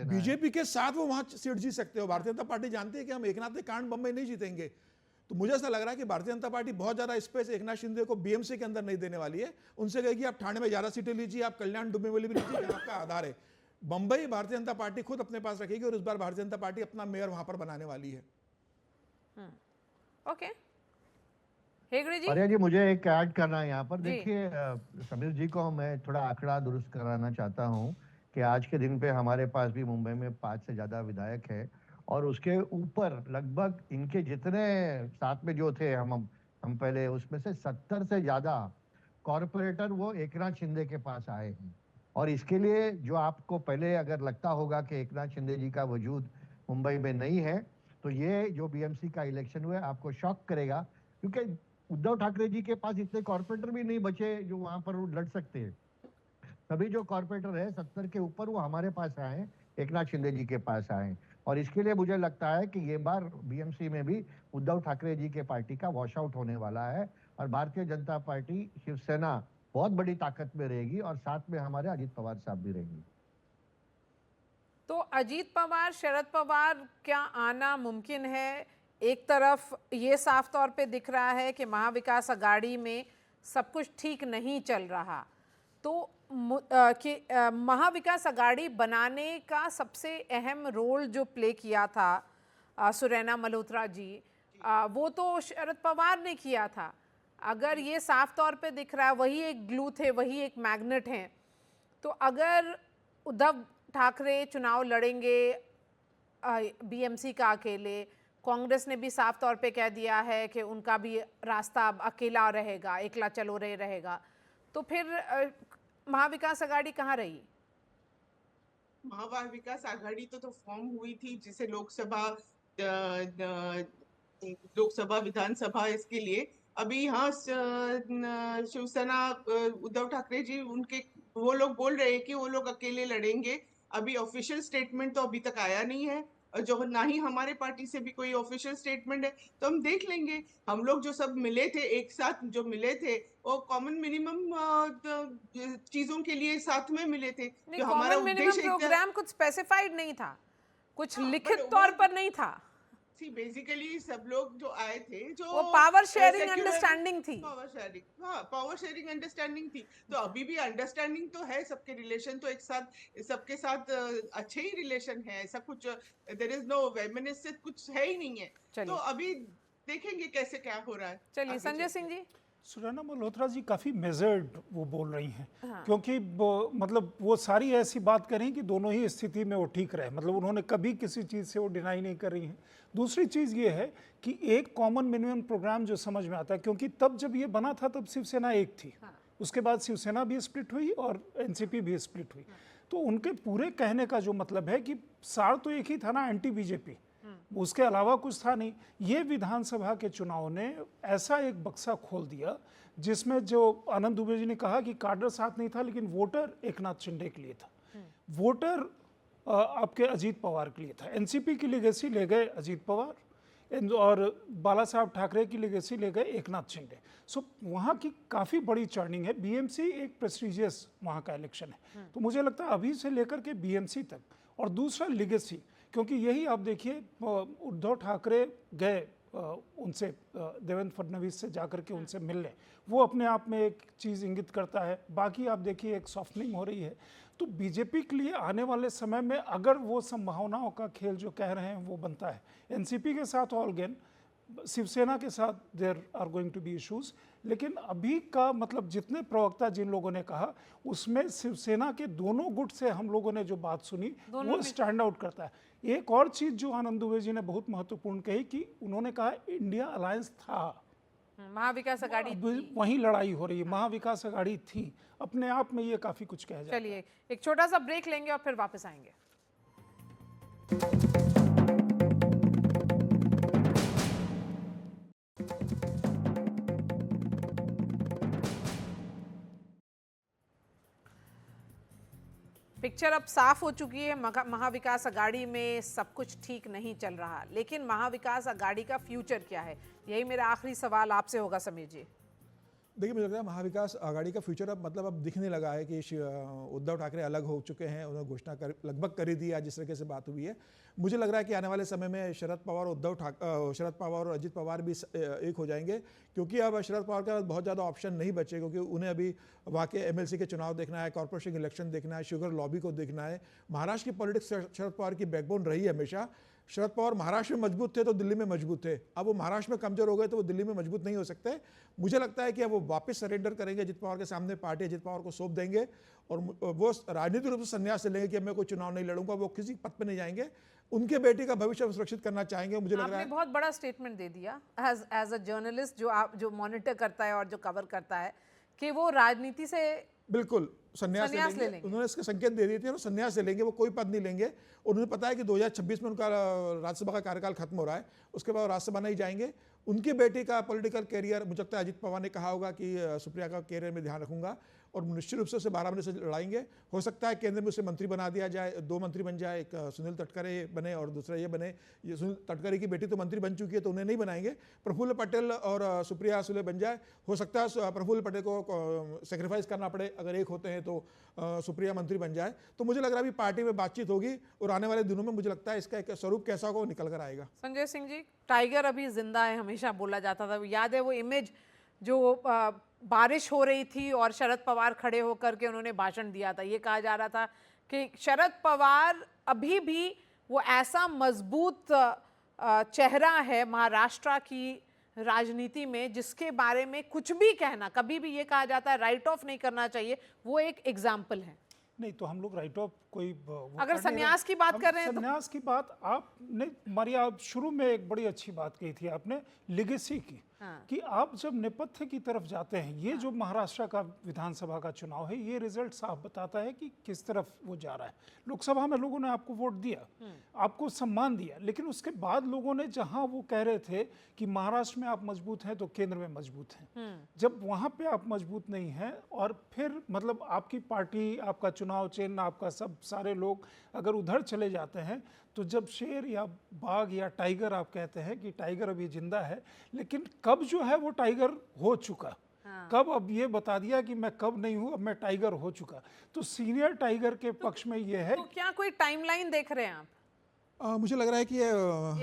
बीजेपी के साथ वो वहां सीट जीत सकते हो। भारतीय जनता पार्टी जानती है कि हम एकनाथ के कारण बम्बई नहीं जीतेंगे, तो मुझे ऐसा लग रहा है कि भारतीय जनता पार्टी बहुत ज्यादा स्पेस एकनाथ शिंदे को बीएमसी के अंदर नहीं देने वाली है। उनसे कहेगी आप ठाणे में ज्यादा सीटें लीजिए, आप कल्याण डोंबिवली भी लीजिए, आपका आधार है। बंबई भारतीय जनता पार्टी खुद अपने पास रखेगी और इस बार भारतीय जनता पार्टी अपना मेयर वहां पर बनाने वाली है। ओके, हेगड़े जी। आर्या जी, मुझे एक ऐड करना है यहाँ पर। देखिए, समीर जी को मैं थोड़ा आंकड़ा दुरुस्त कराना चाहता हूँ कि आज के दिन पे हमारे पास भी मुंबई में 5 से ज्यादा विधायक है, और उसके ऊपर लगभग इनके जितने साथ में जो थे हम पहले, उसमें से 70 से ज्यादा कॉर्पोरेटर वो एकनाथ शिंदे के पास आए हैं। और इसके लिए जो आपको पहले अगर लगता होगा कि एकनाथ शिंदे जी का वजूद मुंबई में नहीं है, तो ये जो बीएमसी का इलेक्शन हुआ आपको शॉक करेगा, क्योंकि उद्धव ठाकरे जी के पास इतने कॉर्पोरेटर भी नहीं बचे जो वहां पर लड़ सकते हैं। सभी जो कॉर्पोरेटर है 70 के ऊपर वो हमारे पास आए, एकनाथ शिंदे जी के पास आए, और इसके लिए मुझे लगता है कि ये बार बीएमसी में भी उद्धव ठाकरे जी के पार्टी का वॉश आउट होने वाला है, और भारतीय जनता पार्टी शिवसेना बहुत बड़ी ताकत में रहेगी, और साथ में हमारे अजीत पवार साहब भी रहेंगे। तो अजीत पवार, शरद पवार क्या आना मुमकिन है? एक तरफ ये साफ तौर पे दिख रहा है कि महाविकास अघाड़ी में सब कुछ ठीक नहीं चल रहा, तो महाविकास अघाड़ी बनाने का सबसे अहम रोल जो प्ले किया था सुरैना मल्होत्रा जी, वो तो शरद पवार ने किया था। अगर ये साफ तौर पे दिख रहा है, वही एक ग्लू थे, वही एक मैग्नेट हैं, तो अगर उद्धव ठाकरे चुनाव लड़ेंगे बीएमसी का अकेले, कांग्रेस ने भी साफ तौर पे कह दिया है कि उनका भी रास्ता अब अकेला रहेगा, एकला चलो रे रहेगा, तो फिर महाविकास अघाड़ी कहाँ रही? महाविकास आघाड़ी तो फॉर्म हुई थी, जिसे लोकसभा विधानसभा, इसके लिए अभी यहाँ शिवसेना उद्धव ठाकरे जी उनके वो लोग बोल रहे हैं कि वो लोग अकेले लड़ेंगे। अभी ऑफिशियल स्टेटमेंट तो अभी तक आया नहीं है, जो ना ही हमारे पार्टी से भी कोई ऑफिशियल स्टेटमेंट है, तो हम देख लेंगे। हम लोग जो सब मिले थे, एक साथ जो मिले थे, वो कॉमन मिनिमम चीजों के लिए साथ में मिले थे। जो हमारा उद्देश्य प्रोग्राम कुछ स्पेसिफाइड नहीं था, कुछ लिखित तौर पर नहीं था। बेसिकली सब लोग जो आए थे, जो वो पावर शेयरिंग अंडरस्टैंडिंग थी, पावर शेयरिंग अंडरस्टैंडिंग थी। तो अभी भी अंडरस्टैंडिंग तो है, सबके रिलेशन तो एक साथ, सबके साथ अच्छे ही रिलेशन है, ऐसा कुछ देयर इज नो वेमिनिस्ट से कुछ है ही नहीं है। तो अभी देखेंगे कैसे क्या हो रहा है। चलिए संजय सिंह जी। सुरैना मल्होत्रा जी काफ़ी मेजर्ड वो बोल रही हैं, क्योंकि मतलब वो सारी ऐसी बात करें कि दोनों ही स्थिति में वो ठीक रहे, मतलब उन्होंने कभी किसी चीज़ से वो डिनाई नहीं कर रही हैं। दूसरी चीज़ ये है कि एक कॉमन मिनिमम प्रोग्राम जो समझ में आता है, क्योंकि तब जब ये बना था तब शिवसेना एक थी, उसके बाद शिवसेना भी स्प्लिट हुई और एनसीपी भी स्प्लिट हुई, तो उनके पूरे कहने का जो मतलब है कि सार तो एक ही था ना, एंटी बीजेपी, उसके अलावा कुछ था नहीं। ये विधानसभा के चुनाव ने ऐसा एक बक्सा खोल दिया जिसमें जो आनंद दुबे जी ने कहा कि काडर साथ नहीं था, लेकिन वोटर एकनाथ शिंदे के लिए था, वोटर आपके अजीत पवार के लिए था। एनसीपी की लेगेसी ले गए अजीत पवार और बाला साहब ठाकरे की लेगेसी ले गए एकनाथ शिंदे। सो वहाँ की काफ़ी बड़ी चर्निंग है। बीएमसी एक प्रेस्टिजियस वहाँ का इलेक्शन है, तो मुझे लगता है अभी से लेकर के बीएमसी तक। और दूसरा लेगेसी, क्योंकि यही आप देखिए उद्धव ठाकरे गए उनसे, देवेंद्र फडणवीस से जाकर के उनसे मिलने, वो अपने आप में एक चीज़ इंगित करता है। बाकी आप देखिए एक सॉफ्टनिंग हो रही है, तो बीजेपी के लिए आने वाले समय में अगर वो संभावनाओं का खेल जो कह रहे हैं वो बनता है, एनसीपी के साथ ऑल गेन, शिवसेना के साथ there are going to be issues, लेकिन अभी का मतलब जितने प्रवक्ता जिन लोगों ने कहा उसमें शिवसेना के दोनों गुट से हम लोगों ने जो बात सुनी वो स्टैंड आउट करता है। एक और चीज़ जो आनंद दुबे जी ने बहुत महत्वपूर्ण कही कि उन्होंने कहा इंडिया अलायंस था, महाविकास आघाड़ी अब वहीं लड़ाई हो रही है, महाविकास आघाड़ी थी, अपने आप में ये काफी कुछ कह जाता है। चलिए एक छोटा सा ब्रेक लेंगे और फिर वापस आएंगे। पिक्चर अब साफ हो चुकी है। महाविकास आघाड़ी में सब कुछ ठीक नहीं चल रहा, लेकिन महाविकास आघाड़ी का फ्यूचर क्या है, यही मेरा आखिरी सवाल आपसे होगा समीर जी। देखिए, मुझे लगता है महाविकास आघाड़ी का फ्यूचर अब दिखने लगा है कि उद्धव ठाकरे अलग हो चुके हैं, उन्होंने घोषणा लगभग कर ही दी है जिस तरीके से बात हुई है। मुझे लग रहा है कि आने वाले समय में शरद पवार और अजित पवार भी एक हो जाएंगे, क्योंकि अब शरद पवार के पास बहुत ज़्यादा ऑप्शन नहीं बचे, क्योंकि उन्हें अभी वहाँ के MLC के चुनाव देखना है, कॉर्पोरेशन इलेक्शन देखना है, शुगर लॉबी को देखना है। महाराष्ट्र की पॉलिटिक्स शरद पवार की बैकबोन रही है हमेशा। शरद पवार महाराष्ट्र में मजबूत थे तो दिल्ली में मजबूत थे, अब वो महाराष्ट्र में कमजोर हो गए तो वो दिल्ली में मजबूत नहीं हो सकते। मुझे लगता है कि अब वो वापस सरेंडर करेंगे अजित पवार के सामने, पार्टी अजित पवार को सौंप देंगे और वो राजनीतिक रूप से संन्यास ले लेंगे कि मैं कोई चुनाव नहीं लड़ूंगा, वो किसी पद पर नहीं जाएंगे, उनके बेटे का भविष्य सुरक्षित करना चाहेंगे। मुझे लग रहा है आपने बहुत बड़ा स्टेटमेंट दे दिया एज अ जर्नलिस्ट जो मॉनिटर करता है और जो कवर करता है कि वो राजनीति से बिल्कुल संन्यास ले लेंगे। उन्होंने इसके संकेत दे दिए थे, संन्यास ले लेंगे, वो कोई पद नहीं लेंगे। उन्होंने पता है कि 2026 में उनका राज्यसभा का कार्यकाल खत्म हो रहा है, उसके बाद राज्यसभा नहीं जाएंगे। उनके बेटे का पॉलिटिकल कैरियर, मुझे लगता है अजित पवार ने कहा होगा कि सुप्रिया का कैरियर में ध्यान रखूंगा और निश्चित रूप से उसे 12 महीने से लड़ाएंगे। हो सकता है केंद्र में उसे मंत्री बना दिया जाए, 2 मंत्री बन जाए, एक सुनील तटकरे बने और दूसरा ये बने। ये सुनील तटकरे की बेटी तो मंत्री बन चुकी है तो उन्हें नहीं बनाएंगे। प्रफुल्ल पटेल और सुप्रिया सुले बन जाए। हो सकता है प्रफुल्ल पटेल को सेक्रीफाइस करना पड़े, अगर एक होते हैं तो सुप्रिया मंत्री बन जाए। तो मुझे लग रहा है अभी पार्टी में बातचीत होगी और आने वाले दिनों में मुझे लगता है इसका एक स्वरूप कैसा होगा वो निकल कर आएगा। संजय सिंह जी, टाइगर अभी जिंदा है, हमेशा बोला जाता था, याद है वो इमेज जो बारिश हो रही थी और शरद पवार खड़े होकर के उन्होंने भाषण दिया था। ये कहा जा रहा था कि शरद पवार अभी भी वो ऐसा मजबूत चेहरा है महाराष्ट्र की राजनीति में जिसके बारे में कुछ भी कहना, कभी भी ये कहा जाता है राइट ऑफ नहीं करना चाहिए, वो एक एग्जाम्पल है। नहीं तो हम लोग राइट ऑफ कोई अगर संन्यास की बात कर रहे हैं तो संन्यास की बात आपने मारिया, आप शुरू में एक बड़ी अच्छी बात कही थी आपने लिगेसी की। हाँ। कि आप जब नेपथ्य की तरफ जाते हैं, ये जो महाराष्ट्र का विधानसभा का चुनाव है, ये रिजल्ट साफ बताता है कि किस तरफ वो जा रहा है। लोकसभा में लोगों ने आपको वोट दिया, आपको सम्मान दिया, लेकिन उसके बाद लोगों ने जहां वो कह रहे थे कि महाराष्ट्र में आप मजबूत हैं तो केंद्र में मजबूत हैं, जब वहां पे आप मजबूत नहीं हैं और फिर मतलब आपकी पार्टी, आपका चुनाव चिन्ह, आपका सब सारे लोग अगर उधर चले जाते हैं, तो जब शेर या बाघ या टाइगर आप कहते हैं कि टाइगर अभी जिंदा है, लेकिन कब जो है वो टाइगर हो चुका, हाँ। कब अब ये बता दिया कि मैं कब नहीं हूं, अब मैं टाइगर हो चुका। तो सीनियर टाइगर के पक्ष में ये है। तो क्या कोई टाइमलाइन देख रहे हैं आप? मुझे लग रहा है कि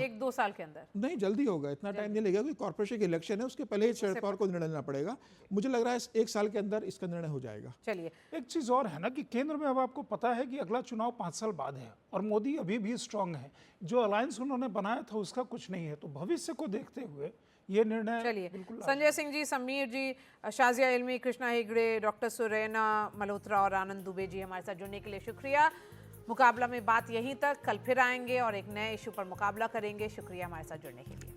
1-2 साल के अंदर नहीं, जल्दी होगा, इतना टाइम नहीं लगेगा, क्योंकि कॉर्पोरेशन के इलेक्शन है, उसके पहले ही शरद पवार को निर्णय लेना पड़ेगा। मुझे लग रहा है 1 साल के अंदर इसका निर्णय हो जाएगा। चलिए, एक चीज और है ना कि केंद्र में अब आपको पता है कि अगला चुनाव 5 साल बाद है और मोदी अभी भी स्ट्रांग है। जो अलायंस उन्होंने बनाया था उसका कुछ नहीं है, तो भविष्य को देखते हुए ये निर्णय। चलिए, संजय सिंह जी, समीर जी, शाजिया इल्मी, कृष्णा हेगड़े, डॉक्टर सुरैना मल्होत्रा और आनंद दुबे जी हमारे साथ जुड़ने के लिए शुक्रिया। मुकाबला में बात यहीं तक, कल फिर आएंगे और एक नए इशू पर मुकाबला करेंगे। शुक्रिया हमारे साथ जुड़ने के लिए।